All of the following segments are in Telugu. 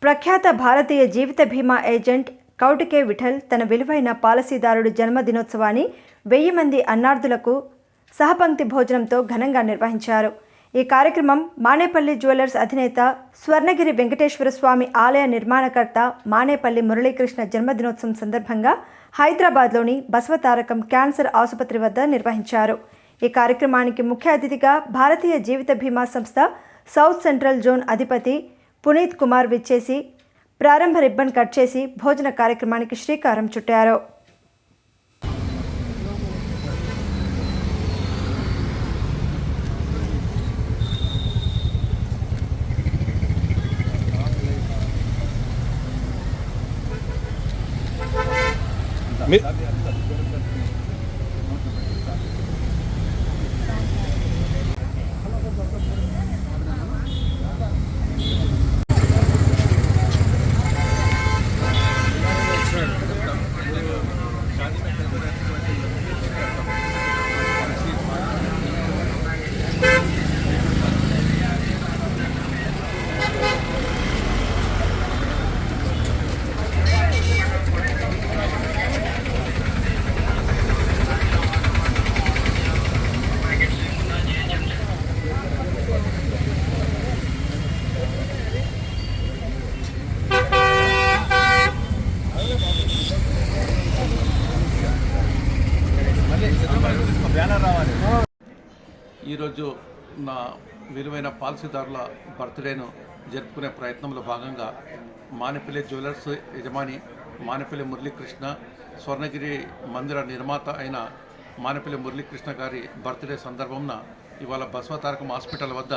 ప్రఖ్యాత భారతీయ జీవిత బీమా ఏజెంట్ కౌటికే విఠల్ తన విలువైన పాలసీదారుడు జన్మదినోత్సవాన్ని 1000 మంది అన్నార్థులకు సహపంక్తి భోజనంతో ఘనంగా నిర్వహించారు. ఈ కార్యక్రమం మానేపల్లి జ్యువెలర్స్ అధినేత స్వర్ణగిరి వెంకటేశ్వర స్వామి ఆలయ నిర్మాణకర్త మానేపల్లి మురళీకృష్ణ జన్మదినోత్సవం సందర్భంగా హైదరాబాద్లోని బసవతారకం క్యాన్సర్ ఆసుపత్రి వద్ద నిర్వహించారు. ఈ కార్యక్రమానికి ముఖ్య అతిథిగా భారతీయ జీవిత బీమా సంస్థ సౌత్ సెంట్రల్ జోన్ అధిపతి పునీత్ కుమార్ విచ్చేసి ప్రారంభ రిబ్బన్ కట్ చేసి భోజన కార్యక్రమానికి శ్రీకారం చుట్టారు. ఈరోజు నా విలువైన పాలసీదారుల బర్త్డేను జరుపుకునే ప్రయత్నంలో భాగంగా మానేపల్లి జ్యువెలర్స్ యజమాని మానేపల్లి మురళీకృష్ణ, స్వర్ణగిరి మందిర నిర్మాత అయిన మానేపల్లి మురళీకృష్ణ గారి బర్త్డే సందర్భంన ఇవాళ బసవతారకం హాస్పిటల్ వద్ద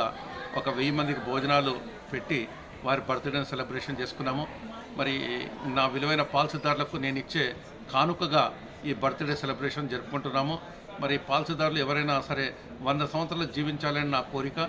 ఒక 1000 మందికి భోజనాలు పెట్టి వారి బర్త్డేను సెలబ్రేషన్ చేసుకున్నాము. మరి నా విలువైన పాలసీదారులకు నేను ఇచ్చే కానుకగా ఈ బర్త్డే సెలబ్రేషన్ జరుపుకుంటున్నాము. మరి పాలసీదారులు ఎవరైనా సరే 100 సంవత్సరాలు జీవించాలని నా కోరిక.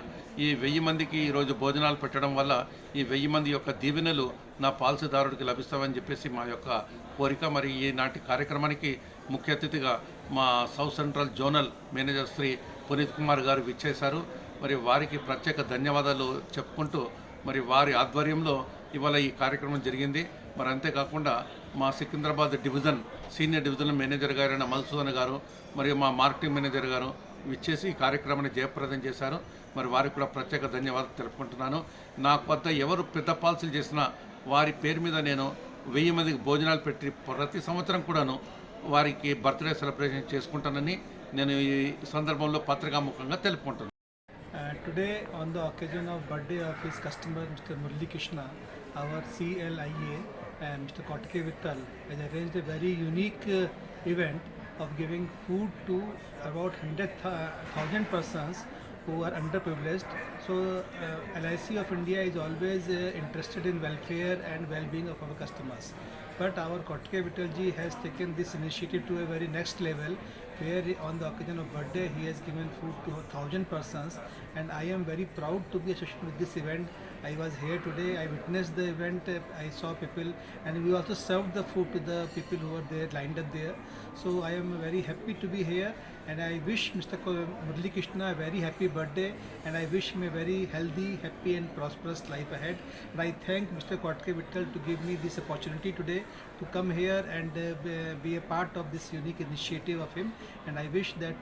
ఈ 1000 మందికి ఈరోజు భోజనాలు పెట్టడం వల్ల ఈ 1000 మంది యొక్క దీవెనలు నా పాలసీదారుడికి లభిస్తామని చెప్పేసి మా యొక్క కోరిక. మరి ఈనాటి కార్యక్రమానికి ముఖ్య అతిథిగా మా South Central zonal manager Shri Puneet Kumar గారు విచ్చేశారు. మరి వారికి ప్రత్యేక ధన్యవాదాలు చెప్పుకుంటూ మరి వారి ఆధ్వర్యంలో ఇవాళ ఈ కార్యక్రమం జరిగింది. మరి అంతేకాకుండా మా Secunderabad division senior divisional manager గారైన మధుసూదన్ గారు మరియు మా మార్కెటింగ్ మేనేజర్ గారు విచ్చేసి ఈ కార్యక్రమాన్ని జయప్రదం చేశారు. మరి వారికి కూడా ప్రత్యేక ధన్యవాదాలు తెలుపుకుంటున్నాను. నాకు వద్ద ఎవరు పెద్ద పాలసీలు చేసినా వారి పేరు మీద నేను 1000 మందికి భోజనాలు పెట్టి ప్రతి సంవత్సరం కూడాను వారికి బర్త్డే సెలబ్రేషన్ చేసుకుంటానని నేను ఈ సందర్భంలో పత్రికాముఖంగా తెలుపుకుంటున్నాను. Today, on the occasion of birthday of his customer Mr. Murali Krishna, our CLIA and Mr. Kotke Vittal has arranged a very unique event of giving food to about 100,000 persons who are underprivileged. So LIC of India is always interested in welfare and well-being of our customers. But our Kotke Vittal ji has taken this initiative to a very next level, where on the occasion of birthday he has given food to 1,000 persons, and I am very proud to be associated with this event. I was here today, I witnessed the event, I saw people, and we also served the food to the people who were there, lined up there. So I am very happy to be here, and I wish Mr. Murali Krishna a very happy birthday, and I wish him a very healthy, happy and prosperous life ahead. And I thank Mr. Kotke Vittal to give me this opportunity today to come here and be a part of this unique initiative of him, and I wish that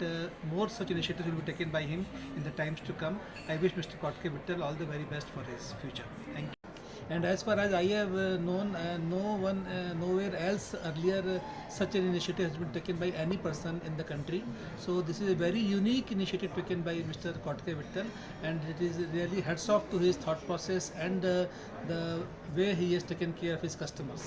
more such initiatives will be taken by him in the times to come. I wish Mr. Kotke Vittal all the very best for his future. Thank you. And as far as I have known, nowhere else earlier such an initiative has been taken by any person in the country. So this is a very unique initiative taken by Mr. Kotke Vittal, and it is really hats off to his thought process and the way he has taken care of his customers.